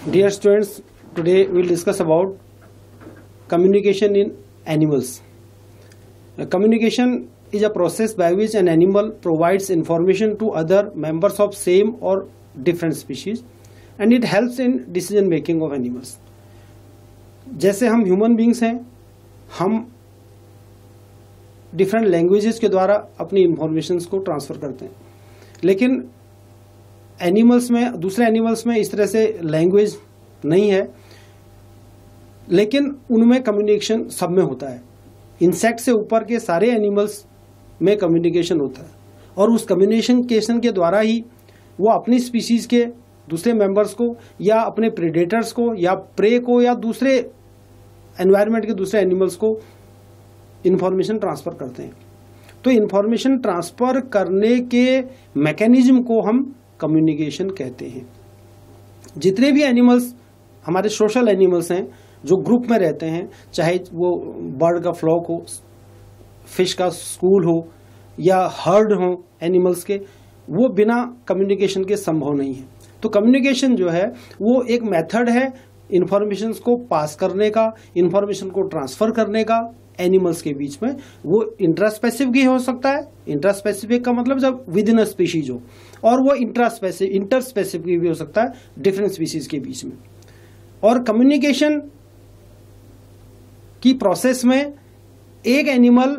Dear students, today we will discuss about communication in animals. Communication is a process by which an animal provides information to other members of same or different species and it helps in decision making of animals. जैसे हम human beings हैं, हम different languages के द्वारा अपनी informations को transfer करते हैं, लेकिन एनिमल्स में, दूसरे एनिमल्स में इस तरह से लैंग्वेज नहीं है, लेकिन उनमें कम्युनिकेशन सब में होता है. इंसेक्ट से ऊपर के सारे एनिमल्स में कम्युनिकेशन होता है और उस कम्युनिकेशन के द्वारा ही वो अपनी स्पीशीज़ के दूसरे मेंबर्स को या अपने प्रेडेटर्स को या प्रे को या दूसरे एनवायरनमेंट के दूसरे एनिमल्स को इंफॉर्मेशन ट्रांसफ़र करते हैं. तो इंफॉर्मेशन ट्रांसफ़र करने के मैकेनिज्म को हम कम्युनिकेशन कहते हैं. जितने भी एनिमल्स हमारे सोशल एनिमल्स हैं जो ग्रुप में रहते हैं, चाहे वो बर्ड का फ्लॉक हो, फिश का स्कूल हो या हर्ड हो एनिमल्स के, वो बिना कम्युनिकेशन के संभव नहीं है. तो कम्युनिकेशन जो है वो एक मेथड है इंफॉर्मेशन को पास करने का, इंफॉर्मेशन को ट्रांसफ़र करने का एनिमल्स के बीच में. वो इंट्रास्पेसिफिक हो सकता है. इंट्रास्पेसिफिक का मतलब जब विद इन अ स्पीशीज हो, और वो इंटरस्पेसिफिक भी हो सकता है डिफरेंट स्पीशीज के बीच में. और कम्युनिकेशन की प्रोसेस में एक एनिमल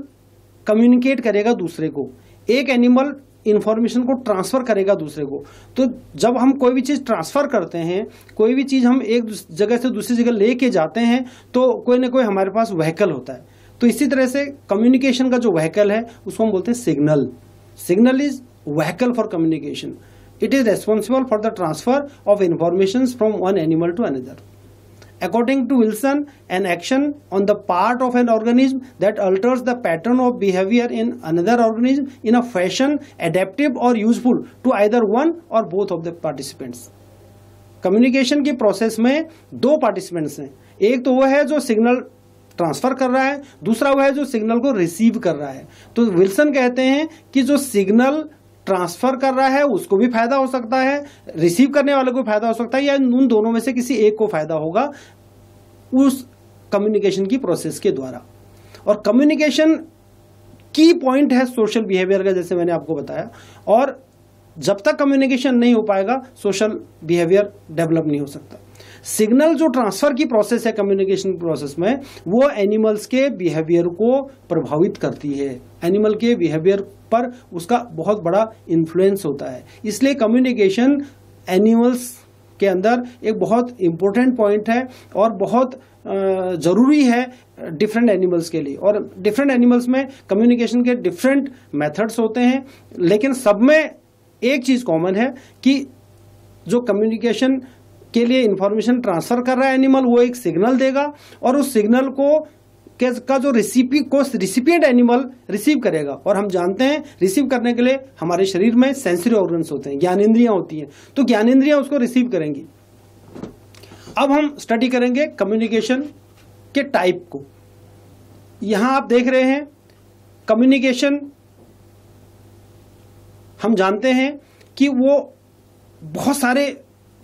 कम्युनिकेट करेगा दूसरे को, एक एनिमल इंफॉर्मेशन को ट्रांसफर करेगा दूसरे को. तो जब हम कोई भी चीज ट्रांसफर करते हैं, कोई भी चीज हम एक जगह से दूसरी जगह लेके जाते हैं, तो कोई ना कोई हमारे पास व्हीकल होता है. तो इसी तरह से कम्युनिकेशन का जो व्हीकल है उसको हम बोलते हैं signal. Signal is vehicle for communication. It is responsible for the transfer of information from one animal to another. According to Wilson, an action on the part of an organism that alters the pattern of behavior in another organism in a fashion adaptive or useful to either one or both of the participants. Communication की process में दो participants हैं. एक तो वो है जो signal transfer कर रहा है, दूसरा वो है जो सिग्नल को रिसीव कर रहा है. तो विल्सन कहते हैं कि जो सिग्नल ट्रांसफर कर रहा है उसको भी फायदा हो सकता है, रिसीव करने वाले को फायदा हो सकता है, या उन दोनों में से किसी एक को फायदा होगा उस कम्युनिकेशन की प्रोसेस के द्वारा. और कम्युनिकेशन की पॉइंट है सोशल बिहेवियर का, जैसे मैंने आपको बताया. और जब तक कम्युनिकेशन नहीं हो पाएगा सोशल बिहेवियर डेवलप नहीं हो सकता. सिग्नल जो ट्रांसफर की प्रोसेस है कम्युनिकेशन प्रोसेस में, वो एनिमल्स के बिहेवियर को प्रभावित करती है. एनिमल के बिहेवियर पर उसका बहुत बड़ा इन्फ्लुएंस होता है. इसलिए कम्युनिकेशन एनिमल्स के अंदर एक बहुत इंपॉर्टेंट पॉइंट है और बहुत जरूरी है डिफरेंट एनिमल्स के लिए. और डिफरेंट एनिमल्स में कम्युनिकेशन के डिफरेंट मेथड्स होते हैं, लेकिन सब में एक चीज कॉमन है कि जो कम्युनिकेशन के लिए इंफॉर्मेशन ट्रांसफर कर रहा है एनिमल, वो एक सिग्नल देगा और उस सिग्नल का जो रिसिपिएंट एनिमल रिसीव करेगा. और हम जानते हैं रिसीव करने के लिए हमारे शरीर में सेंसरी ऑर्गन्स होते हैं, ज्ञानेंद्रियां होती हैं. तो ज्ञानेंद्रियां उसको रिसीव करेंगी. अब हम स्टडी करेंगे कम्युनिकेशन के टाइप को. यहां आप देख रहे हैं कम्युनिकेशन, हम जानते हैं कि वो बहुत सारे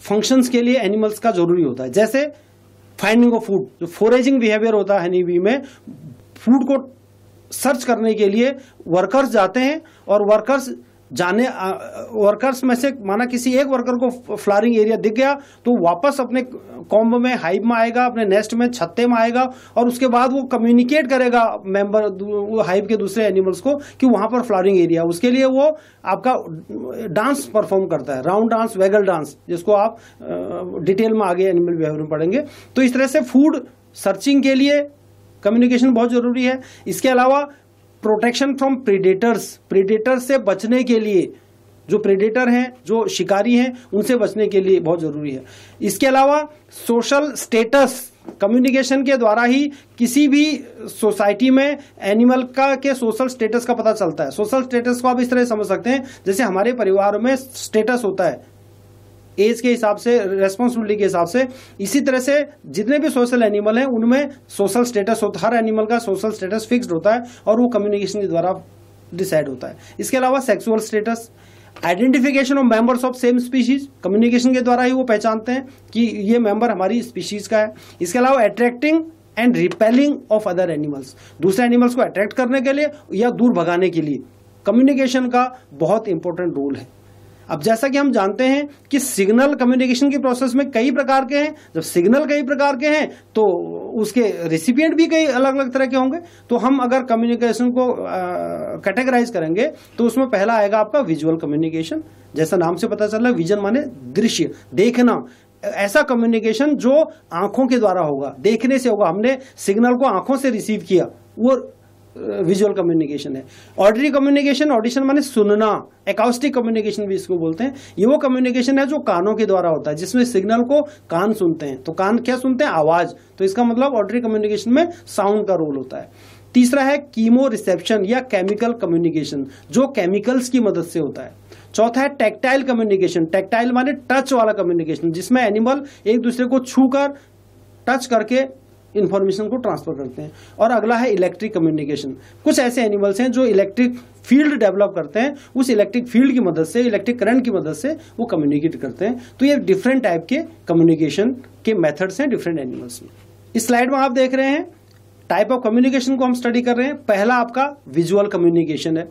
फंक्शंस के लिए एनिमल्स का जरूरी होता है. जैसे फाइंडिंग ऑफ फूड, जो फोरेजिंग बिहेवियर होता है हनी बी में, फूड को सर्च करने के लिए वर्कर्स जाते हैं और वर्कर्स में से माना किसी एक वर्कर को फ्लावरिंग एरिया दिख गया तो वापस अपने कॉम्ब में, हाइव में आएगा, अपने नेस्ट में, छत्ते में आएगा और उसके बाद वो कम्युनिकेट करेगा मेंबर हाइव के दूसरे एनिमल्स को कि वहां पर फ्लावरिंग एरिया. उसके लिए वो आपका डांस परफॉर्म करता है, राउंड डांस, वैगल डांस, जिसको आप डिटेल में आगे एनिमल बिहेवियर में पढ़ेंगे. तो इस तरह से फूड सर्चिंग के लिए कम्युनिकेशन बहुत जरूरी है. इसके अलावा प्रोटेक्शन फ्रॉम प्रेडेटर्स से बचने के लिए, जो प्रेडेटर हैं, जो शिकारी हैं, उनसे बचने के लिए बहुत जरूरी है. इसके अलावा सोशल स्टेटस, कम्युनिकेशन के द्वारा ही किसी भी सोसाइटी में एनिमल के सोशल स्टेटस का पता चलता है. सोशल स्टेटस को आप इस तरह समझ सकते हैं जैसे हमारे परिवार में स्टेटस होता है एज के हिसाब से, रेस्पॉन्सिबिलिटी के हिसाब से, इसी तरह से जितने भी सोशल एनिमल हैं उनमें सोशल स्टेटस होता है. हर एनिमल का सोशल स्टेटस फिक्स्ड होता है और वो कम्युनिकेशन के द्वारा डिसाइड होता है. इसके अलावा sexual status, identification of members of same species, communication के द्वारा ही वो पहचानते हैं कि ये मेंबर हमारी स्पीशीज का है। इसके अलावा attracting and repelling of other animals, दूसरे एनिमल्स को अट्रैक्ट करने के लिए या दूर भगाने के लिए कम्युनिकेशन का बहुत इंपॉर्टेंट रोल है। अब जैसा कि हम जानते हैं कि सिग्नल कम्युनिकेशन के प्रोसेस में कई प्रकार के हैं, जब सिग्नल कई प्रकार के हैं तो उसके रेसिपिएंट भी कई अलग अलग तरह के होंगे। तो हम अगर कम्युनिकेशन को कैटेगराइज करेंगे तो उसमें पहला आएगा आपका विजुअल कम्युनिकेशन। जैसा नाम से पता चल रहा है, विजन माने दृश्य, देखना, ऐसा कम्युनिकेशन जो आंखों के द्वारा होगा, देखने से होगा, हमने सिग्नल को आंखों से रिसीव किया, वो विजुअल कम्युनिकेशन है। ऑडिटरी कम्युनिकेशन, ऑडिशन माने सुनना, एकाउस्टिक कम्युनिकेशन भी इसको बोलते हैं। ये वो कम्युनिकेशन है जो कानों के द्वारा होता है, जिसमें सिग्नल को कान सुनते हैं। तो कान क्या सुनते हैं? आवाज। तो इसका मतलब ऑडिटरी कम्युनिकेशन में साउंड का रोल होता है। तीसरा है कीमो रिसेप्शन या केमिकल कम्युनिकेशन, जो केमिकल्स की मदद से होता है। चौथा है टैक्टाइल कम्युनिकेशन, टैक्टाइल माने टच वाला कम्युनिकेशन, जिसमें एनिमल एक दूसरे को छूकर, टच करके इंफॉर्मेशन को ट्रांसफर करते हैं। और अगला है इलेक्ट्रिक कम्युनिकेशन, कुछ ऐसे एनिमल्स हैं जो इलेक्ट्रिक फील्ड डेवलप करते हैं, उस इलेक्ट्रिक फील्ड की मदद से, इलेक्ट्रिक करंट की मदद से वो कम्युनिकेट करते हैं। तो ये डिफरेंट टाइप के कम्युनिकेशन के मेथड्स हैं डिफरेंट एनिमल्स में। इस स्लाइड में आप देख रहे हैं टाइप ऑफ कम्युनिकेशन को हम स्टडी कर रहे हैं। पहला आपका विजुअल कम्युनिकेशन है,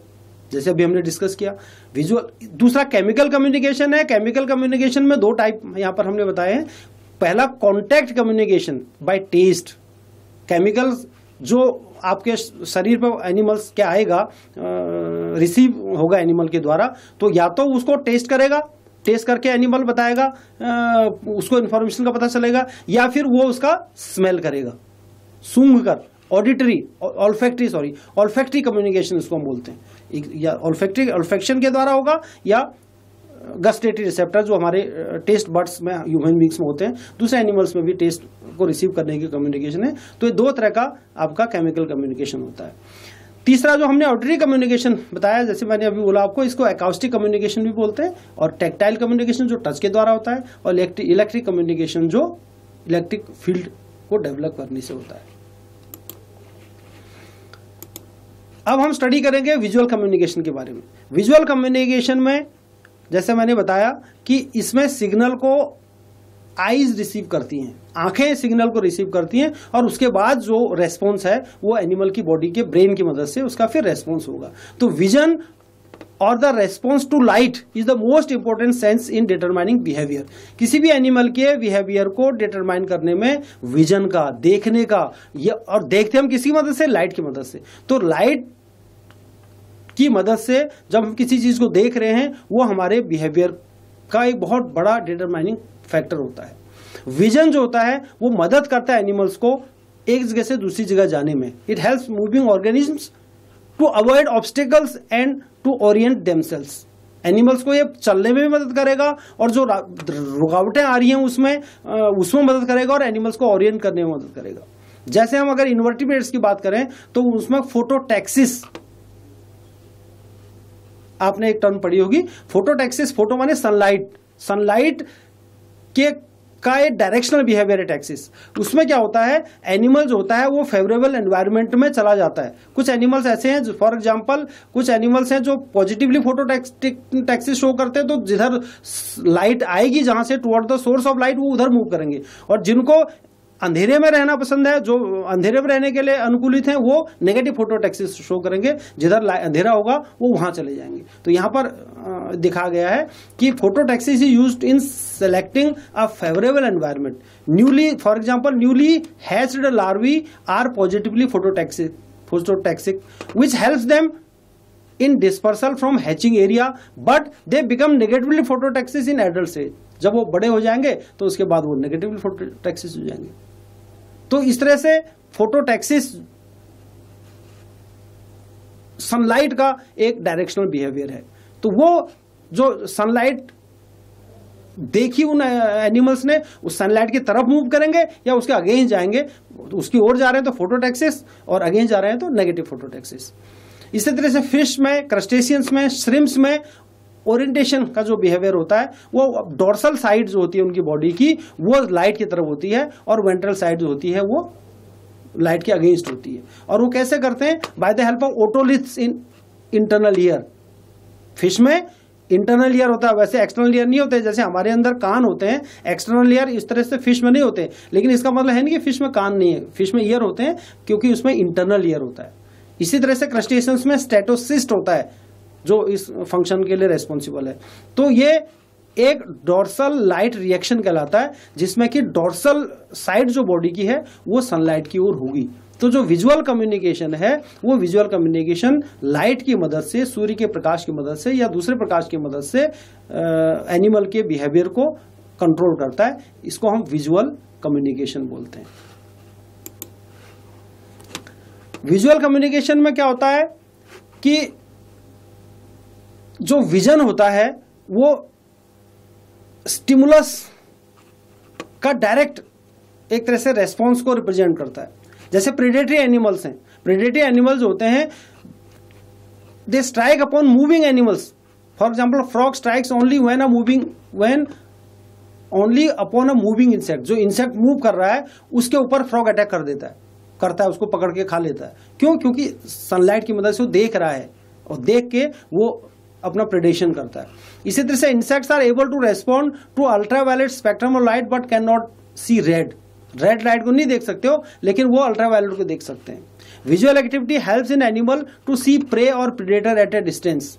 जैसे अभी हमने डिस्कस किया विजुअल। दूसरा केमिकल कम्युनिकेशन है। केमिकल कम्युनिकेशन में दो टाइप यहां पर हमने बताए हैं। पहला contact communication by taste, chemicals जो आपके शरीर पर एनिमल्स क्या आएगा, रिसीव होगा एनिमल के द्वारा, तो या तो उसको टेस्ट करेगा, टेस्ट करके एनिमल बताएगा, उसको इंफॉर्मेशन का पता चलेगा, या फिर वो उसका स्मेल करेगा, सूंघ कर। ऑडिटरी, ऑल्फैक्टरी कम्युनिकेशन इसको हम बोलते हैं, या ऑल्फैक्शन के द्वारा होगा, या गस्टेटरी रिसेप्टर जो हमारे टेस्ट बर्ड्स में, ह्यूमन बींग्स में होते हैं, दूसरे एनिमल्स में भी टेस्ट को रिसीव करने की कम्युनिकेशन है। तो ये दो तरह का आपका केमिकल कम्युनिकेशन होता है। तीसरा जो हमने ऑडिटरी कम्युनिकेशन बताया, जैसे मैंने अभी बोला आपको, इसको एकाउस्टिक कम्युनिकेशन भी बोलते हैं। और टैक्टाइल कम्युनिकेशन जो टच के द्वारा होता है, और इलेक्ट्रिक कम्युनिकेशन जो इलेक्ट्रिक फील्ड को डेवलप करने से होता है। अब हम स्टडी करेंगे विजुअल कम्युनिकेशन के बारे में। विजुअल कम्युनिकेशन में जैसे मैंने बताया कि इसमें सिग्नल को आईज रिसीव करती हैं, आंखें सिग्नल को रिसीव करती हैं, और उसके बाद जो रेस्पॉन्स है वो एनिमल की बॉडी के ब्रेन की मदद से उसका फिर रेस्पॉन्स होगा। तो विजन और the response to light is the most important sense in determining behaviour. किसी भी एनिमल के बिहेवियर को डिटरमाइन करने में विजन का, देखने का, और देखते हम किसी मदद से, लाइट की मदद से। तो लाइट की मदद से जब हम किसी चीज को देख रहे हैं, वो हमारे बिहेवियर का एक बहुत बड़ा डिटरमाइनिंग फैक्टर होता है। विजन जो होता है वो मदद करता है एनिमल्स को एक जगह से दूसरी जगह जाने में। It helps moving organisms to avoid obstacles and to orient themselves. Animals को ये चलने में भी मदद करेगा, और जो रुकावटें आ रही हैं उसमें मदद करेगा, और एनिमल्स को ओरिएंट करने में मदद करेगा। जैसे हम अगर इन्वर्टिब्रेट्स की बात करें तो उसमें फोटोटैक्सिस, आपने एक टर्म पढ़ी होगी, फोटोटैक्सिस। फोटो माने सनलाइट, सनलाइट के का एक डायरेक्शनल बिहेवियर है टैक्सिस। उसमें क्या होता है, एनिमल जो होता है वो फेवरेबल एनवायरनमेंट में चला जाता है। कुछ एनिमल्स ऐसे हैं, फॉर एग्जांपल कुछ एनिमल्स हैं जो पॉजिटिवली फोटोटैक्सिस शो करते हैं, तो जिधर लाइट आएगी, जहां से toward the source of light, वो उधर मूव करेंगे। और जिनको अंधेरे में रहना पसंद है, जो अंधेरे में रहने के लिए अनुकूलित हैं, वो नेगेटिव फोटोटैक्सिस शो करेंगे, जिधर अंधेरा होगा वो वहां चले जाएंगे। तो यहां पर दिखा गया है कि phototaxis is used in selecting a favourable environment. For example newly hatched larvae are positively phototaxic which helps them in dispersal from hatching area, but they become negatively phototaxis in adult stage। जब वो बड़े हो जाएंगे तो उसके बाद वो negatively फोटोटैक्सिस हो जाएंगे। तो इस तरह से फोटोटैक्सिस सनलाइट का एक डायरेक्शनल बिहेवियर है। तो वो जो सनलाइट देखी उन एनिमल्स ने, उस सनलाइट की तरफ मूव करेंगे या उसके अगेंस्ट जाएंगे। उसकी ओर जा रहे हैं तो फोटोटैक्सिस, और अगेंस्ट जा रहे हैं तो नेगेटिव फोटोटैक्सिस। इसी तरह से फिश में, क्रस्टेशियंस में, श्रिम्प्स में ओरिएंटेशन का जो बिहेवियर होता है, वो डोर्सल साइड जो होती है उनकी बॉडी की, वो लाइट की तरफ होती है, और वेंट्रल साइड जो होती है वो लाइट के अगेंस्ट होती है। और वो कैसे करते हैं, by the help of otoliths in internal ear. Fish में इंटरनल ईयर होता है, वैसे एक्सटर्नल ईयर नहीं होते। जैसे हमारे अंदर कान होते हैं, एक्सटर्नल ईयर इस तरह से फिश में नहीं होते, लेकिन इसका मतलब है नहीं कि फिश में कान नहीं है, फिश में ईयर होते हैं क्योंकि उसमें इंटरनल ईयर होता है। इसी तरह से क्रस्टेशियंस में स्टेटोसिस्ट होता है जो इस फंक्शन के लिए रेस्पॉन्सिबल है। तो ये एक डोर्सल लाइट रिएक्शन कहलाता है, जिसमें कि डोर्सल साइड जो बॉडी की है वो सनलाइट की ओर होगी। तो जो विजुअल कम्युनिकेशन है वो विजुअल कम्युनिकेशन लाइट की मदद से, सूर्य के प्रकाश की मदद से या दूसरे प्रकाश की मदद से एनिमल के बिहेवियर को कंट्रोल करता है। इसको हम विजुअल कम्युनिकेशन बोलते हैं। विजुअल कम्युनिकेशन में क्या होता है कि जो विजन होता है वो स्टिमुलस का डायरेक्ट एक तरह से रेस्पॉन्स को रिप्रेजेंट करता है। जैसे प्रेडेटरी एनिमल्स हैं, प्रेडेटरी एनिमल्स होते हैं, they strike upon moving animals. For example frog strikes only when only upon a moving insect. जो इंसेक्ट मूव कर रहा है उसके ऊपर फ्रॉग अटैक करता है, उसको पकड़ के खा लेता है। क्यों? क्योंकि सनलाइट की मदद से वो देख रहा है और देख के वो अपना प्रेडेशन करता है। इसी तरह से insects are able to respond to ultraviolet spectrum of light but can not see red light को नहीं देख सकते हो, लेकिन वो अल्ट्रावायलेट को देख सकते हैं। Visual activity helps in animal to see prey और predator at a distance.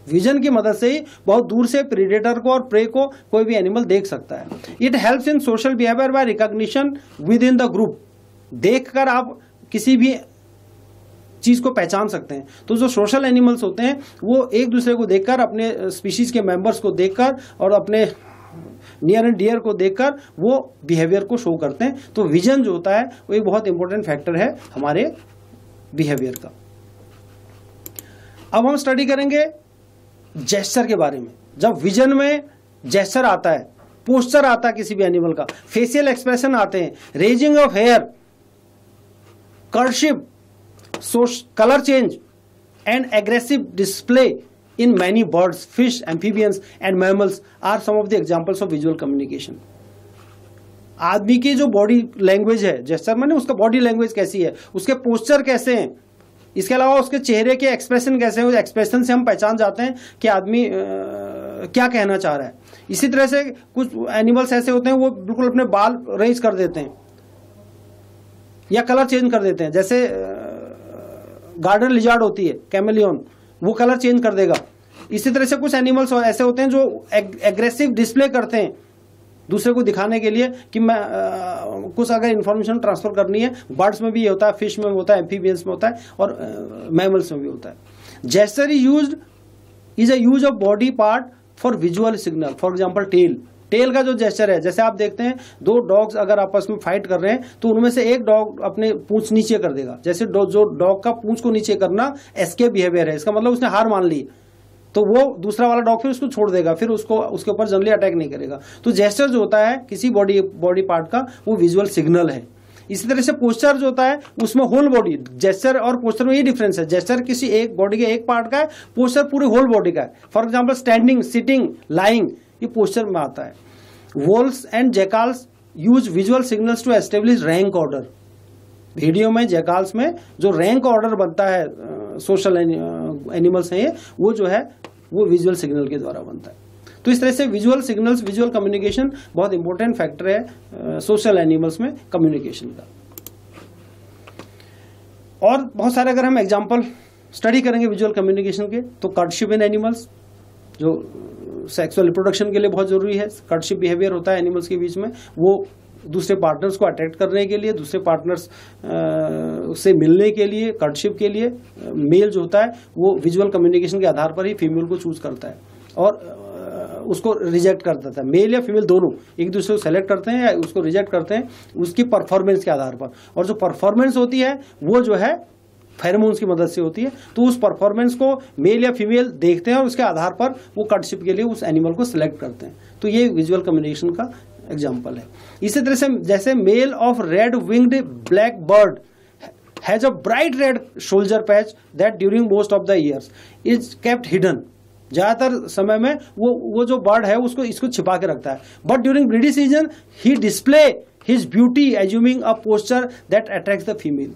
Vision की मदद से ही बहुत दूर से प्रेडेटर को और प्रे को कोई भी एनिमल देख सकता है। It helps in social behaviour by recognition within the group. देखकर आप किसी भी चीज को पहचान सकते हैं। तो जो सोशल एनिमल्स होते हैं वो एक दूसरे को देखकर, अपने स्पीशीज के मेंबर्स को देखकर और अपने नियर एंड डियर को देखकर वो बिहेवियर को शो करते हैं। तो विजन जो होता है वो एक बहुत इंपॉर्टेंट फैक्टर है हमारे बिहेवियर का। अब हम स्टडी करेंगे जेस्चर के बारे में। जब विजन में जेस्चर आता है, पोस्चर आता है किसी भी एनिमल का, फेशियल एक्सप्रेशन आते हैं, raising of hair, courtship, colour change and aggressive display in many birds, fish, amphibians and mammals are some of the examples of visual communication. आदमी की जो बॉडी लैंग्वेज है, जेस्चर माने उसका बॉडी लैंग्वेज कैसी है, उसके पोस्चर कैसे हैं, इसके अलावा उसके चेहरे के एक्सप्रेशन कैसे हैं, उस एक्सप्रेशन से हम पहचान जाते हैं कि आदमी क्या कहना चाह रहा है। इसी तरह से कुछ एनिमल्स ऐसे होते हैं वो बिल्कुल अपने बाल रेज कर देते हैं या कलर चेंज कर देते हैं। जैसे गार्डन लिजार्ड होती है, कैमेलियन, वो कलर चेंज कर देगा। इसी तरह से कुछ एनिमल्स ऐसे होते हैं जो एग्रेसिव डिस्प्ले करते हैं दूसरे को दिखाने के लिए कि मैं कुछ अगर इंफॉर्मेशन ट्रांसफर करनी है। बर्ड्स में भी ये होता है, फिश में होता है, एम्फीबियंस में होता है और मैमल्स में भी होता है। Gesture is a use of body part for visual signal. For example tail का जो जेस्चर है, जैसे आप देखते हैं दो डॉग्स अगर आपस में फाइट कर रहे हैं तो उनमें से एक डॉग अपने पूंछ नीचे कर देगा। जैसे जो डॉग का पूंछ को नीचे करना एस्केप बिहेवियर है, इसका मतलब उसने हार मान ली, तो वो दूसरा वाला डॉग फिर उसको छोड़ देगा, फिर उसके ऊपर जनरली अटैक नहीं करेगा। तो जेस्चर जो होता है किसी बॉडी पार्ट का वो विजुअल सिग्नल है। इसी तरह से पोस्चर जो होता है उसमें होल बॉडी, जेस्चर और पोस्चर में ये डिफरेंस है। जेस्चर किसी एक बॉडी के एक पार्ट का है, पोस्चर पूरी होल बॉडी का है। For example standing, sitting, lying, ये पोस्चर में आता है। Wolves and jackals use visual signals to establish rank order. Video में जैकाल्स में जो रैंक ऑर्डर बनता है, सोशल एनिमल्स हैं ये, वो जो है वो विजुअल सिग्नल के द्वारा बनता है। तो इस तरह से विजुअल सिग्नल्स, विजुअल कम्युनिकेशन बहुत इंपॉर्टेंट फैक्टर है सोशल एनिमल्स में कम्युनिकेशन का। और बहुत सारे अगर हम एग्जांपल स्टडी करेंगे विजुअल कम्युनिकेशन के, तो कर्टशिप इन एनिमल्स जो सेक्सुअल रिप्रोडक्शन के लिए बहुत जरूरी है। कर्टशिप बिहेवियर होता है एनिमल्स के बीच में, वो दूसरे पार्टनर्स को अट्रैक्ट करने के लिए, दूसरे पार्टनर्स से मिलने के लिए, कर्टशिप के लिए मेल जो होता है वो विजुअल कम्युनिकेशन के आधार पर ही फीमेल को चूज करता है और उसको रिजेक्ट कर देता है। मेल या फीमेल दोनों एक दूसरे को सेलेक्ट करते हैं या उसको रिजेक्ट करते हैं उसकी परफॉर्मेंस के आधार पर। और जो परफॉर्मेंस होती है वो जो है फेरोमोन्स की मदद से होती है। तो उस परफॉर्मेंस को मेल या फीमेल देखते हैं और उसके आधार पर वो कर्टशिप के लिए उस एनिमल को सिलेक्ट करते हैं। तो ये विजुअल कम्युनिकेशन का एग्जाम्पल है। इसी तरह से जैसे male of red winged black bird has a bright red shoulder patch that during most of the years is kept hidden. ज्यादातर समय में वो जो बर्ड है इसको छिपा के रखता है। But during breeding season he display his beauty assuming a posture that attracts the female.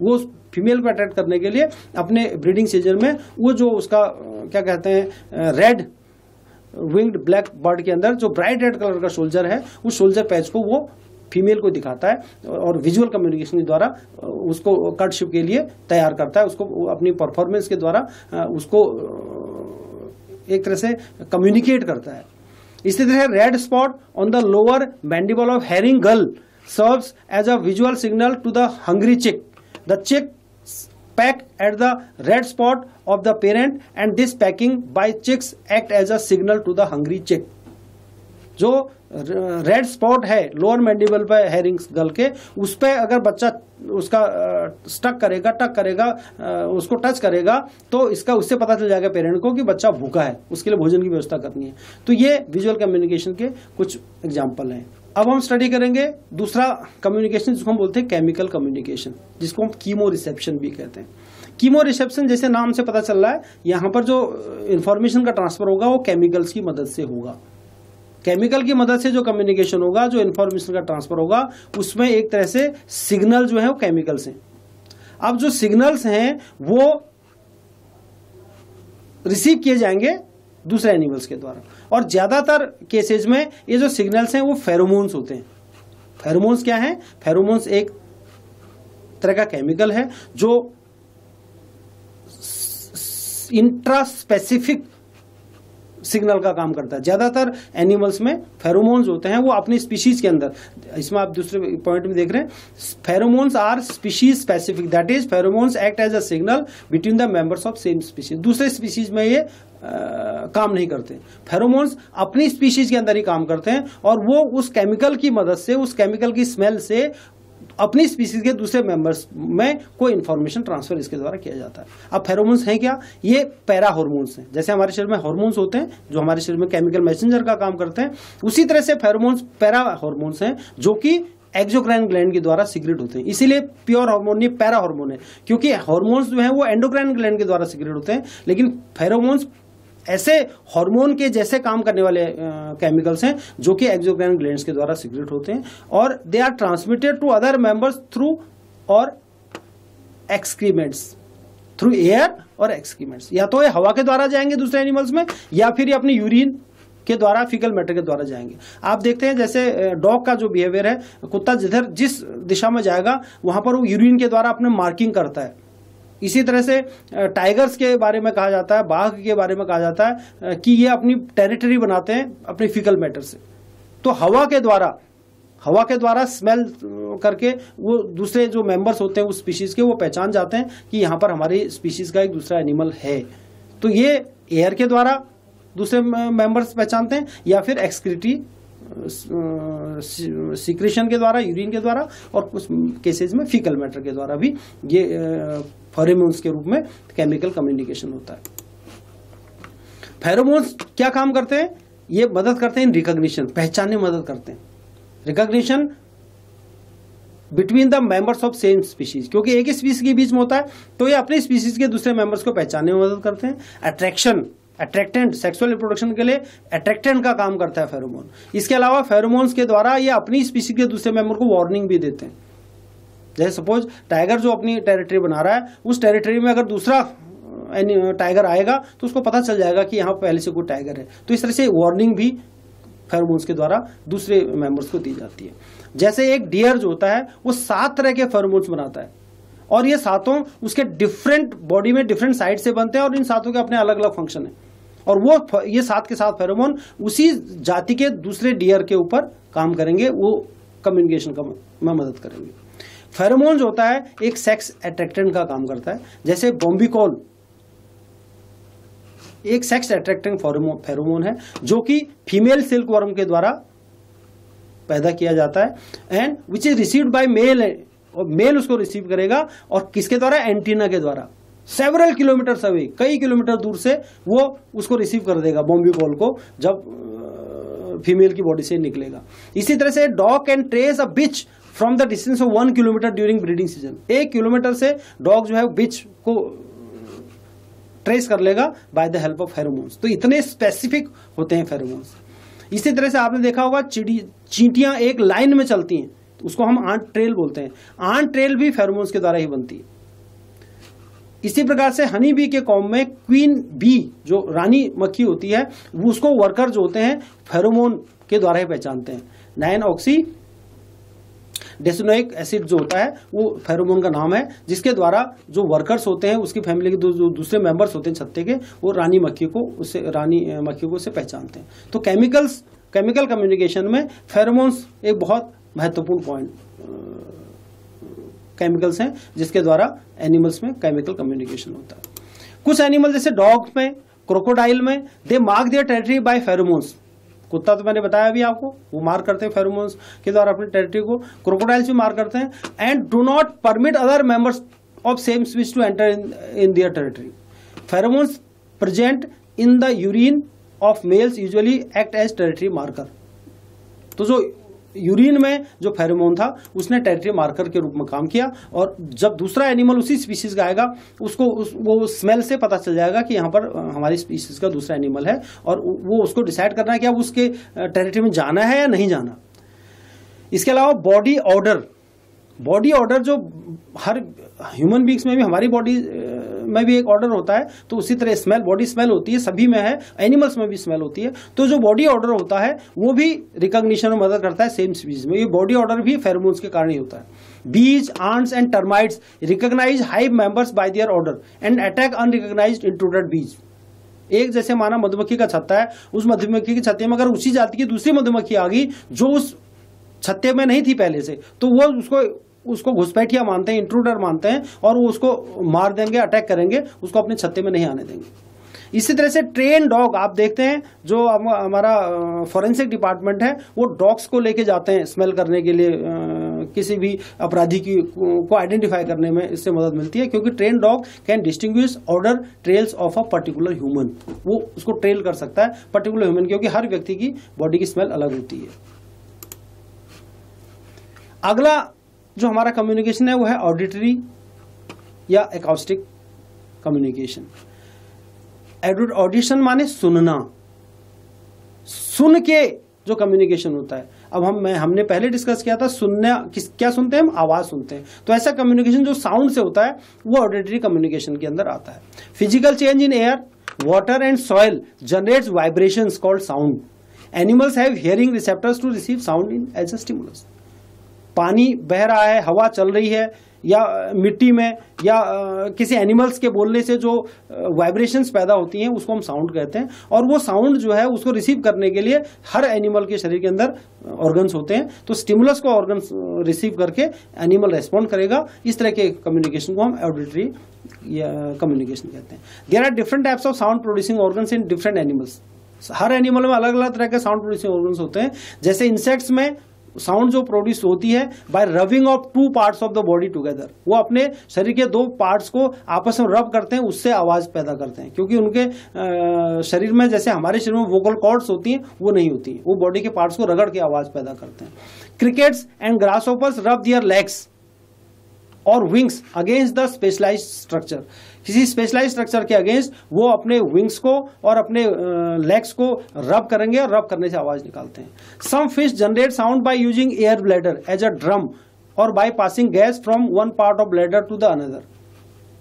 वो फीमेल को अट्रैक्ट करने के लिए अपने ब्रीडिंग सीजन में वो जो उसका क्या कहते हैं रेड विंग्ड ब्लैक बर्ड के अंदर जो ब्राइट रेड कलर का शोल्जर है, उस शोल्जर पैच को वो फीमेल को दिखाता है और विजुअल कम्युनिकेशन के द्वारा उसको कर्टशिप के लिए तैयार करता है, उसको अपनी परफॉर्मेंस के द्वारा उसको एक तरह से कम्युनिकेट करता है। इसी तरह red spot on the lower mandible of herring gull serves as a visual signal to the hungry chick. The chick peck at the red spot of the parent and this pecking by chicks act as a signal to the hungry chick। जो red spot है lower mandible पे herring girl के, उस पे अगर बच्चा उसका stuck करेगा, टक करेगा, उसको टच करेगा, तो इसका उससे पता चल जाएगा पेरेंट को कि बच्चा भूखा है, उसके लिए भोजन की व्यवस्था करनी है। तो ये विजुअल कम्युनिकेशन के कुछ एग्जाम्पल हैं। अब हम स्टडी करेंगे दूसरा कम्युनिकेशन जिसको हम बोलते हैं केमिकल कम्युनिकेशन, जिसको हम कीमो रिसेप्शन भी कहते हैं। कीमो रिसेप्शन जैसे नाम से पता चल रहा है, यहाँ पर जो इंफॉर्मेशन का ट्रांसफर होगा वो केमिकल्स की मदद से होगा। केमिकल की मदद से जो कम्युनिकेशन होगा, जो इंफॉर्मेशन का ट्रांसफर होगा, उसमें एक तरह से सिग्नल जो है वो केमिकल्स हैं। अब जो सिग्नल्स हैं वो रिसीव किए जाएंगे दूसरे एनिमल्स के द्वारा, और ज्यादातर केसेज में ये जो सिग्नल्स हैं वो फेरोमोन्स होते हैं। फेरोमोन्स क्या है? फेरोमोन्स एक तरह का केमिकल है जो इंट्रास्पेसिफिक सिग्नल का काम करता है। ज्यादातर एनिमल्स में फेरोमोन्स होते हैं वो अपनी स्पीशीज के अंदर, इसमें आप दूसरे पॉइंट में देख रहे हैं, pheromones are species specific, that is pheromones act as a signal between the members of same species. दूसरे स्पीशीज में ये काम नहीं करते। फेरोमोन्स अपनी स्पीशीज के अंदर ही काम करते हैं और वो उस केमिकल की मदद से, उस केमिकल की स्मेल से अपनी स्पीशीज के दूसरे मेंबर्स में कोई इंफॉर्मेशन ट्रांसफर इसके द्वारा किया जाता है। अब फेरोमोन्स हैं क्या? ये पैरा हार्मोन्स हैं। जैसे हमारे शरीर में हार्मोन्स होते हैं जो हमारे शरीर में केमिकल मैसेंजर का काम करते हैं, उसी तरह से फेरोमोन्स पैरा हार्मोन्स हैं जो कि एक्सोक्राइन ग्लैंड के द्वारा सीक्रेट होते हैं। इसीलिए प्योर हार्मोन नहीं, पैरा हार्मोन है, क्योंकि हार्मोन्स जो हैं वो एंडोक्राइन ग्लैंड के द्वारा सीक्रेट होते हैं, लेकिन फेरोमोन्स ऐसे हार्मोन के जैसे काम करने वाले केमिकल्स हैं जो कि एक्सोक्राइन ग्लैंड्स के द्वारा सीक्रेट होते हैं, और they are transmitted to other members through और एक्सक्रीमेंट्स, थ्रू एयर और एक्सक्रीमेंट्स। या तो ये हवा के द्वारा जाएंगे दूसरे एनिमल्स में, या फिर ये अपनी यूरिन के द्वारा, फीकल मैटर के द्वारा जाएंगे। आप देखते हैं जैसे डॉग का जो बिहेवियर है, कुत्ता जिस दिशा में जाएगा वहां पर वो यूरिन के द्वारा अपने मार्किंग करता है। इसी तरह से टाइगर्स के बारे में कहा जाता है, बाघ के बारे में कहा जाता है कि ये अपनी टेरिटरी बनाते हैं अपने फीकल मैटर से। तो हवा के द्वारा स्मेल करके वो दूसरे जो मेंबर्स होते हैं उस स्पीशीज के, वो पहचान जाते हैं कि यहाँ पर हमारी स्पीशीज का एक दूसरा एनिमल है। तो ये एयर के द्वारा दूसरे मेंबर्स पहचानते हैं, या फिर एक्सक्रीटरी सीक्रेशन के द्वारा, यूरिन के द्वारा, और कुछ केसेस में फीकल मैटर के द्वारा भी ये फेरोमोन्स के रूप में केमिकल कम्युनिकेशन होता है। फेरोमोन्स क्या काम करते हैं? ये मदद करते हैं इन रिकॉग्निशन, पहचानने में मदद करते हैं, recognition between the members of same species, क्योंकि एक ही स्पीशीज के बीच में होता है तो ये अपनी स्पीशीज के दूसरे मेंबर्स को पहचानने में मदद करते हैं। अट्रैक्टेंट, सेक्सुअल रिप्रोडक्शन के लिए अट्रैक्टेंट का काम करता है फेरोमोन। इसके अलावा फेरोमोन्स के द्वारा ये अपनी स्पीशीज के दूसरे मेंबर को वार्निंग भी देते हैं। जैसे सपोज टाइगर जो अपनी टेरिटरी बना रहा है, उस टेरिटरी में अगर दूसरा टाइगर आएगा तो उसको पता चल जाएगा कि यहाँ पहले से कोई टाइगर है। तो इस तरह से वार्निंग भी फेरोमोन्स के द्वारा दूसरे मेंबर्स को दी जाती है। जैसे एक डियर जो होता है वो 7 तरह के फेरोमोन्स बनाता है, और ये सातों उसके डिफरेंट बॉडी में डिफरेंट साइड से बनते हैं, और इन सातों के अपने अलग अलग फंक्शन है, और वो ये 7 के 7 फेरोमोन उसी जाति के दूसरे डियर के ऊपर काम करेंगे, वो कम्युनिकेशन में मदद करेंगे। फेरोमोन जो होता है एक सेक्स अट्रैक्टेंट का काम करता है। जैसे बॉम्बिकॉल एक सेक्स अट्रैक्टिंग फेरोमोन है जो कि फीमेल सिल्कवर्म के द्वारा पैदा किया जाता है, and which is received by male, और मेल उसको रिसीव करेगा, और किसके द्वारा? एंटीना के द्वारा। सेवरल किलोमीटर्स अवे, कई किलोमीटर दूर से वो उसको रिसीव कर देगा बॉम्बिकॉल को, जब फीमेल की बॉडी से निकलेगा। इसी तरह से dog can trace a bitch from the distance of 1 kilometre during breeding season. 1 kilometre से डॉग जो है बिच को ट्रेस कर लेगा by the help of pheromones. तो इतने स्पेसिफिक होते हैं फेरोमोन्स। इसी तरह से आपने देखा होगा चींटियां एक लाइन में चलती हैं, उसको हम आंट ट्रेल बोलते हैं। आंट ट्रेल भी फेरोमोन्स के द्वारा ही बनती है। इसी प्रकार से हनी बी के कॉम में क्वीन बी जो रानी मक्खी होती है वो उसको वर्कर जो होते हैं फेरोमोन के द्वारा ही पहचानते हैं। 9-ऑक्सी डेसिनोइक एसिड जो होता है वो फेरोमोन का नाम है, जिसके द्वारा जो वर्कर्स होते हैं उसकी फैमिली के जो दूसरे मेंबर्स होते हैं छत्ते के, वो रानी मक्खी को उससे पहचानते हैं। तो केमिकल कम्युनिकेशन में फेरोमोन्स एक बहुत महत्वपूर्ण पॉइंट केमिकल्स हैं जिसके द्वारा एनिमल्स में केमिकल कम्युनिकेशन होता है। कुछ एनिमल जैसे डॉग में, क्रोकोडाइल में, they mark their territory by pheromones. कुत्ता तो मैंने बताया अभी आपको, वो मार करते हैं फेरोमोन्स के द्वारा अपनी टेरिटरी को। क्रोकोडाइल्स भी मार करते हैं। And do not permit other members of same species to enter in their territory. Pheromones present in the urine of males usually act as territory marker. तो जो यूरिन में जो फेरोमोन था उसने टेरिटरी मार्कर के रूप में काम किया, और जब दूसरा एनिमल उसी स्पीशीज का आएगा उसको वो स्मेल से पता चल जाएगा कि यहाँ पर हमारी स्पीशीज का दूसरा एनिमल है, और वो उसको डिसाइड करना है कि अब उसके टेरिटरी में जाना है या नहीं जाना। इसके अलावा बॉडी ऑर्डर जो हर ह्यूमन बींग्स में भी, हमारी बॉडी में भी एक ऑर्डर होता है, तो उसी तरह बॉडी स्मेल होती है, सभी में है, एनिमल्स में भी स्मेल होती है। तो जो बॉडी ऑर्डर होता है वो भी रिकॉग्निशन में मदद करता है सेम स्पीशीज में। ये बॉडी ऑर्डर भी फेरोमोन्स के कारण ही होता है। Bees, ants and termites recognise hive members by their order and attack unrecognised intruder bees. एक जैसे माना मधुमक्खी का छत्ता है, उस मधुमक्खी के छत्ते में अगर उसी जाति की दूसरी मधुमक्खी आ गई जो उस छत्ते में नहीं थी पहले से, तो वो उसको घुसपैठिया मानते हैं, इंट्रूडर मानते हैं, और वो उसको मार देंगे, अटैक करेंगे, उसको अपने छत्ते में नहीं आने देंगे। इसी तरह से ट्रेन डॉग आप देखते हैं, जो हमारा फॉरेंसिक डिपार्टमेंट है वो डॉग्स को लेके जाते हैं स्मेल करने के लिए, किसी भी अपराधी को आइडेंटिफाई करने में इससे मदद मिलती है, क्योंकि train dog can distinguish order trails of a particular human. वो उसको ट्रेल कर सकता है पर्टिकुलर ह्यूमन, क्योंकि हर व्यक्ति की बॉडी की स्मेल अलग होती है। अगला जो हमारा कम्युनिकेशन है वो है ऑडिटरी या एकॉस्टिक कम्युनिकेशन। ऑडिशन माने सुनना, सुन के जो कम्युनिकेशन होता है। अब हमने पहले डिस्कस किया था सुनना, क्या सुनते हैं हम? आवाज सुनते हैं। तो ऐसा कम्युनिकेशन जो साउंड से होता है वो ऑडिटरी कम्युनिकेशन के अंदर आता है। Physical change in air, water and soil generates vibrations called sound. Animals have hearing receptors to receive sound in as a stimulus. पानी बह रहा है, हवा चल रही है, या मिट्टी में, या किसी एनिमल्स के बोलने से जो वाइब्रेशंस पैदा होती हैं उसको हम साउंड कहते हैं। और वो साउंड जो है उसको रिसीव करने के लिए हर एनिमल के शरीर के अंदर ऑर्गन्स होते हैं। तो स्टिमुलस को ऑर्गन्स रिसीव करके एनिमल रेस्पॉन्ड करेगा। इस तरह के कम्युनिकेशन को हम ऑडिटरी कम्युनिकेशन कहते हैं। There are different types of sound producing organs in different animals. हर एनिमल में अलग अलग तरह के साउंड प्रोड्यूसिंग ऑर्गन्स होते हैं। जैसे इंसेक्ट्स में साउंड जो प्रोड्यूस होती है bye rubbing of two parts of the body together. वो अपने शरीर के दो पार्ट्स को आपस में रब करते हैं, उससे आवाज पैदा करते हैं। क्योंकि उनके शरीर में, जैसे हमारे शरीर में वोकल कॉर्ड्स होती हैं, वो नहीं होती, वो बॉडी के पार्ट्स को रगड़ के आवाज पैदा करते हैं। Crickets and grasshoppers rub their legs और wings against the specialised structure. किसी स्पेशलाइज्ड स्ट्रक्चर के अगेंस्ट वो अपने विंग्स को और अपने लेग्स को रब करेंगे, और रब करने से आवाज निकालते हैं। Some fish generate sound by using air bladder as a drum और by passing gas from one part of bladder to the another.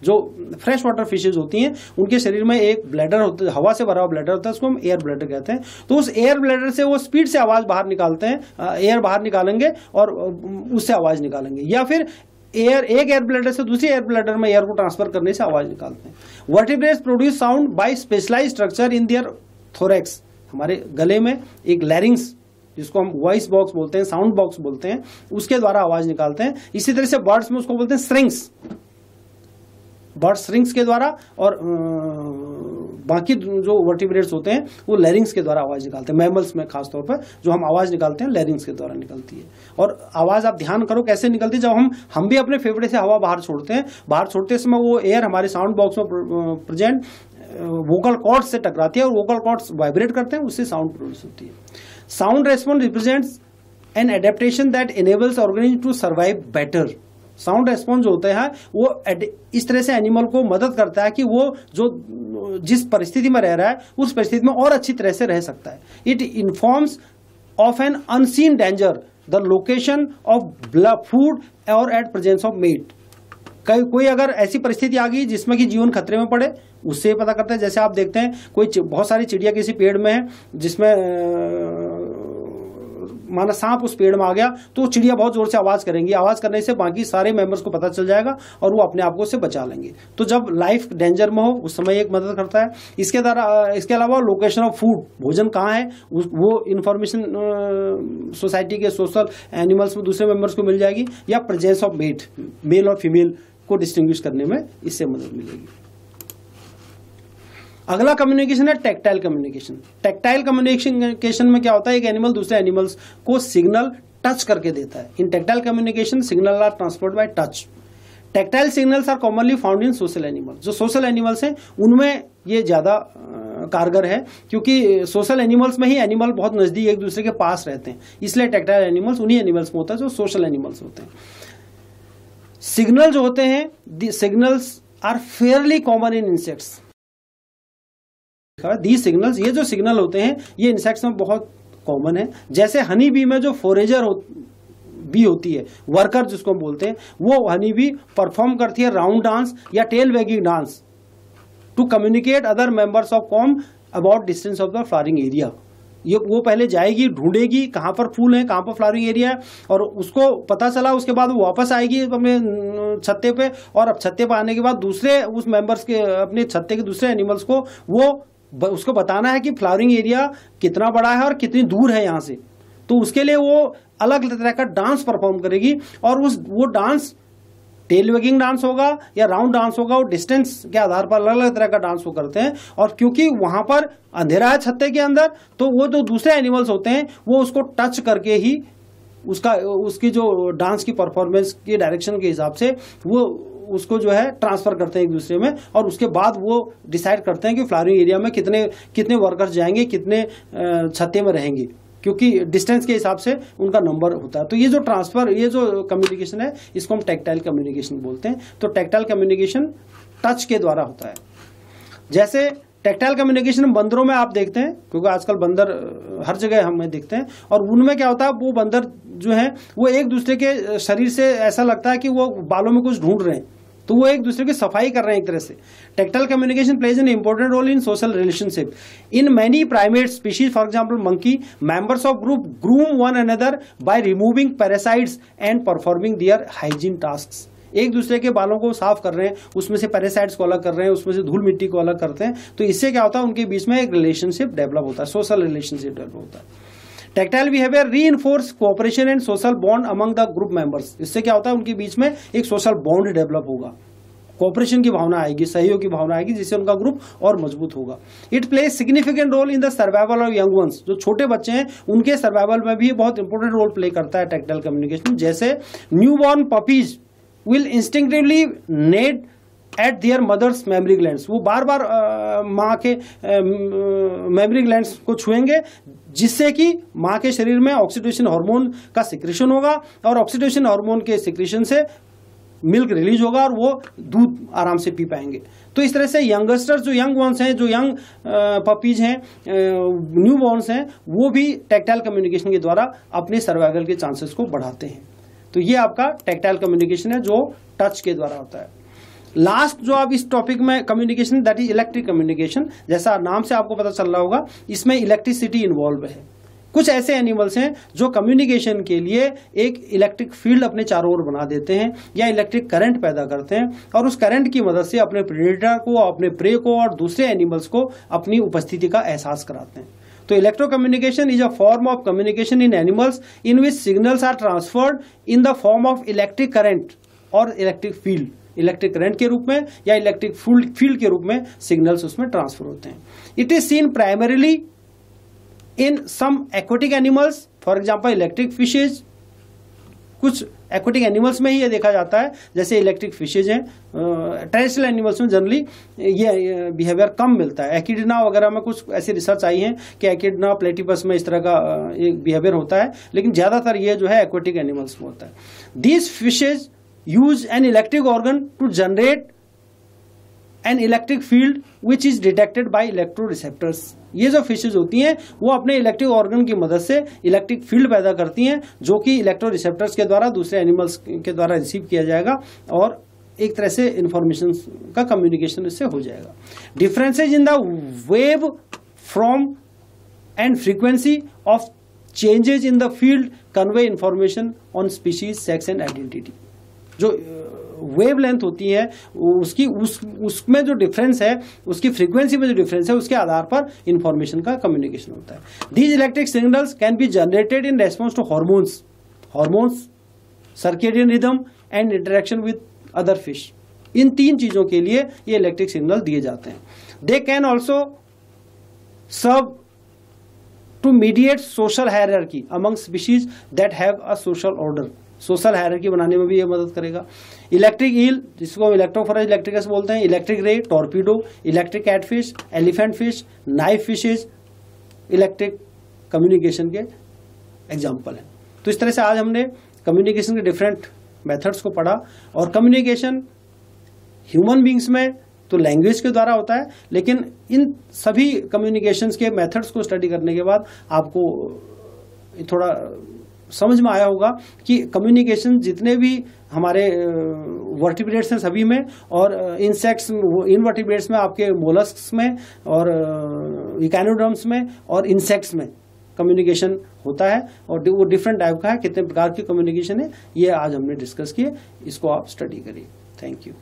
जो फ्रेश वाटर फिशेज होती हैं उनके शरीर में एक ब्लैडर होता है, हवा से भरा हुआ ब्लैडर होता है, उसको हम एयर ब्लैडर कहते हैं। तो उस एयर ब्लैडर से वो स्पीड से आवाज बाहर निकालते हैं, एयर बाहर निकालेंगे और उससे आवाज निकालेंगे। या फिर एक एयर ब्लैडर से दूसरी एयर ब्लैडर में एयर को ट्रांसफर करने से आवाज निकालते हैं। Vertebrates produce sound by specialised structure in their thorax. हमारे गले में एक लैरिंग्स, जिसको हम वॉइस बॉक्स बोलते हैं, साउंड बॉक्स बोलते हैं, उसके द्वारा आवाज निकालते हैं। इसी तरह से बर्ड्स में उसको बोलते हैं स्ट्रिंग्स, बर्ड स्ट्रिंग्स के द्वारा, और बाकी जो वर्टिब्रेट्स होते हैं वो लैरिंग्स के द्वारा आवाज निकालते हैं। मैमल्स में खासतौर पर जो हम आवाज निकालते हैं लैरिंग्स के द्वारा निकलती है। और आवाज आप ध्यान करो कैसे निकलती है, जब हम भी अपने फेफड़े से हवा बाहर छोड़ते हैं, बाहर छोड़ते समय वो एयर हमारे साउंड बॉक्स में प्रेजेंट वोकल कॉर्ड्स से टकराती है और वोकल कॉर्ड्स वाइब्रेट करते हैं, उससे साउंड प्रोड्यूस होती है। Sound response represents an adaptation that enables organism to survive better. Sound response जो होते हैं वो इस तरह से एनिमल को मदद करता है कि वो जो जिस परिस्थिति में रह रहा है उस परिस्थिति में और अच्छी तरह से रह सकता है। It informs of an unseen danger the location of food और एट प्रेजेंस ऑफ मेट। कोई अगर ऐसी परिस्थिति आ गई जिसमें कि जीवन खतरे में पड़े, उससे पता करते हैं। जैसे आप देखते हैं कोई बहुत सारी चिड़िया किसी पेड़ में है, जिसमें माना सांप उस पेड़ में आ गया, तो चिड़िया बहुत जोर से आवाज करेंगी। आवाज करने से बाकी सारे मेंबर्स को पता चल जाएगा और वो अपने आप को उससे बचा लेंगे। तो जब लाइफ डेंजर में हो उस समय एक मदद करता है। इसके अलावा लोकेशन ऑफ फूड, भोजन कहाँ है, वो इंफॉर्मेशन सोसाइटी के सोशल एनिमल्स में दूसरे मेंबर्स को मिल जाएगी। या प्रेजेंस ऑफ मेट, मेल और फीमेल को डिस्टिंग्विश करने में इससे मदद मिलेगी। अगला कम्युनिकेशन है टेक्टाइल कम्युनिकेशन। टेक्टाइल कम्युनिकेशन में क्या होता है, एक एनिमल दूसरे एनिमल्स को सिग्नल टच करके देता है। In tactile communication signal are transferred by touch. Tactile signals are commonly found in social animal. जो सोशल एनिमल्स हैं उनमें ये ज्यादा कारगर है, क्योंकि सोशल एनिमल्स में ही एनिमल बहुत नजदीक एक दूसरे के पास रहते हैं, इसलिए टेक्टाइल एनिमल्स उन्हीं एनिमल्स में होता है जो सोशल एनिमल्स होते हैं। सिग्नल जो होते हैं, the signals are fairly common in insects. The signals, ये जो सिग्नल होते हैं ये इंसेक्ट्स में बहुत कॉमन है। जैसे हनी बी में जो फोरेजर बी होती है, वर्कर जिसको हम बोलते हैं, वो हनी बी परफॉर्म करती है राउंड डांस या tail wagging dance to communicate other members of comb about distance of the flowering area. ये वो पहले जाएगी, ढूंढेगी कहाँ पर फूल है, कहाँ पर फ्लावरिंग एरिया है, और उसको पता चला, उसके बाद वो वापस आएगी अपने छत्ते पे, और अब छत्ते पे आने के बाद दूसरे उस मेंबर्स के, अपने छत्ते के दूसरे एनिमल्स को उसको बताना है कि फ्लावरिंग एरिया कितना बड़ा है और कितनी दूर है यहाँ से। तो उसके लिए वो अलग तरह का डांस परफॉर्म करेगी, और वो डांस टेल वैगिंग डांस होगा या राउंड डांस होगा, वो डिस्टेंस के आधार पर अलग अलग तरह का डांस वो करते हैं। और क्योंकि वहां पर अंधेरा है छत्ते के अंदर, तो वो जो दूसरे एनिमल्स होते हैं वो उसको टच करके ही उसकी जो डांस की परफॉर्मेंस की डायरेक्शन के हिसाब से वो उसको जो है ट्रांसफर करते हैं एक दूसरे में, और उसके बाद वो डिसाइड करते हैं कि फ्लावरिंग एरिया में कितने वर्कर्स जाएंगे, कितने छत्ते में रहेंगे, क्योंकि डिस्टेंस के हिसाब से उनका नंबर होता है। तो ये जो ट्रांसफर, ये जो कम्युनिकेशन है, इसको हम टेक्टाइल कम्युनिकेशन बोलते हैं। तो टेक्टाइल कम्युनिकेशन टच के द्वारा होता है। जैसे टेक्टाइल कम्युनिकेशन बंदरों में आप देखते हैं, क्योंकि आजकल बंदर हर जगह हमें दिखते हैं, और उनमें क्या होता है, वो बंदर जो है वो एक दूसरे के शरीर से ऐसा लगता है कि वो बालों में कुछ ढूंढ रहे हैं, तो वो एक दूसरे की सफाई कर रहे हैं एक तरह से। Tactile communication plays an important role in social relationship in many primate species. For example monkey, members of group groom one another by removing parasites and performing their hygiene tasks. एक दूसरे के बालों को साफ कर रहे हैं, उसमें से पैरासाइट्स को अलग कर रहे हैं, उसमें से धूल मिट्टी को अलग करते हैं। तो इससे क्या होता है, उनके बीच में एक रिलेशनशिप डेवलप होता है, सोशल रिलेशनशिप डेवलप होता है। Tactile behaviour reinforce cooperation and social bond among the group members. इससे क्या होता है, उनके बीच में एक सोशल बॉन्ड डेवलप होगा, कोऑपरेशन की भावना आएगी, सहयोग की भावना आएगी, जिससे उनका ग्रुप और मजबूत होगा। It plays significant role in the survival of young ones. जो छोटे बच्चे हैं उनके सर्वाइवल में भी बहुत इंपॉर्टेंट रोल प्ले करता है टेक्टाइल कम्युनिकेशन। जैसे newborn puppies will instinctively knead at their mothers mammary glands. वो बार बार माँ के मेमोरी ग्लैंड्स को छुएंगे, जिससे कि माँ के शरीर में ऑक्सीटोसिन हार्मोन का सिक्रेशन होगा, और ऑक्सीटोसिन हार्मोन के सिक्रेशन से मिल्क रिलीज होगा और वो दूध आराम से पी पाएंगे। तो इस तरह से यंगस्टर्स, जो यंग वंस हैं, जो यंग पपीज हैं, न्यू बॉर्न्स हैं, वो भी टेक्टाइल कम्युनिकेशन के द्वारा अपने सर्वाइवल के चांसेस को बढ़ाते हैं। तो ये आपका टेक्टाइल कम्युनिकेशन है जो टच के द्वारा होता है। लास्ट जो आप इस टॉपिक में communication, that is electric communication. जैसा नाम से आपको पता चल रहा होगा, इसमें इलेक्ट्रिसिटी इन्वॉल्व है। कुछ ऐसे एनिमल्स हैं जो कम्युनिकेशन के लिए एक इलेक्ट्रिक फील्ड अपने चारों ओर बना देते हैं या इलेक्ट्रिक करंट पैदा करते हैं, और उस करंट की मदद से अपने प्रेडेटर को, अपने प्रे को और दूसरे एनिमल्स को अपनी उपस्थिति का एहसास कराते हैं। तो electro communication is a form of communication in animals in which signals are transferred in the form of electric current और इलेक्ट्रिक फील्ड। इलेक्ट्रिक करंट के रूप में या इलेक्ट्रिक फील्ड के रूप में सिग्नल्स उसमें ट्रांसफर होते हैं। It is seen primarily in some aquatic animals, for example electric fishes. कुछ एक्वेटिक एनिमल्स में ही ये देखा जाता है, जैसे इलेक्ट्रिक फिशेज हैं। टेरेस्ट्रियल एनिमल्स में जनरली ये बिहेवियर कम मिलता है। एकिडना वगैरह में कुछ ऐसी रिसर्च आई है कि एकिडना प्लेटिपस में इस तरह का एक बिहेवियर होता है, लेकिन ज्यादातर ये जो है एक्वेटिक एनिमल्स में होता है। These fishes use an electric organ to generate an electric field which is detected by electro receptors. ये जो फिशेज होती हैं वो अपने इलेक्ट्रिक ऑर्गन की मदद से इलेक्ट्रिक फील्ड पैदा करती हैं, जो कि इलेक्ट्रो रिसेप्टर्स के द्वारा दूसरे एनिमल्स के द्वारा रिसीव किया जाएगा और एक तरह से इंफॉर्मेशन का कम्युनिकेशन इससे हो जाएगा। Differences in the wave from and frequency of changes in the field convey information on species, sex and identity. जो वेव लेंथ होती है उसकी उसमें जो डिफरेंस है, उसकी फ्रीक्वेंसी में जो डिफरेंस है, उसके आधार पर इंफॉर्मेशन का कम्युनिकेशन होता है। These electric signals can be generated in response to hormones, circadian rhythm and interaction with other fish. इन 3 चीजों के लिए ये इलेक्ट्रिक सिग्नल दिए जाते हैं। They can also serve to mediate social hierarchy among species that have a social order. Social hierarchy बनाने में भी ये मदद करेगा। इलेक्ट्रिक ईल, जिसको हम इलेक्ट्रोफोरेज इलेक्ट्रिकस बोलते हैं, electric ray, torpedo, electric catfish, elephant fish, knife fishes electric communication के एग्जाम्पल हैं। तो इस तरह से आज हमने कम्युनिकेशन के डिफरेंट मेथड्स को पढ़ा। और कम्युनिकेशन ह्यूमन बींग्स में तो लैंग्वेज के द्वारा होता है, लेकिन इन सभी कम्युनिकेशंस के मेथड्स को स्टडी करने के बाद आपको थोड़ा समझ में आया होगा कि कम्युनिकेशन जितने भी हमारे वर्टिब्रेट्स हैं सभी में, और इंसेक्ट्स, इनवर्टिब्रेट्स में, आपके मोलस्क्स में, और इकानोडर्म्स में और इंसेक्ट्स में कम्युनिकेशन होता है, और वो डिफरेंट टाइप का है। कितने प्रकार की कम्युनिकेशन है ये आज हमने डिस्कस किए, इसको आप स्टडी करिए। Thank you.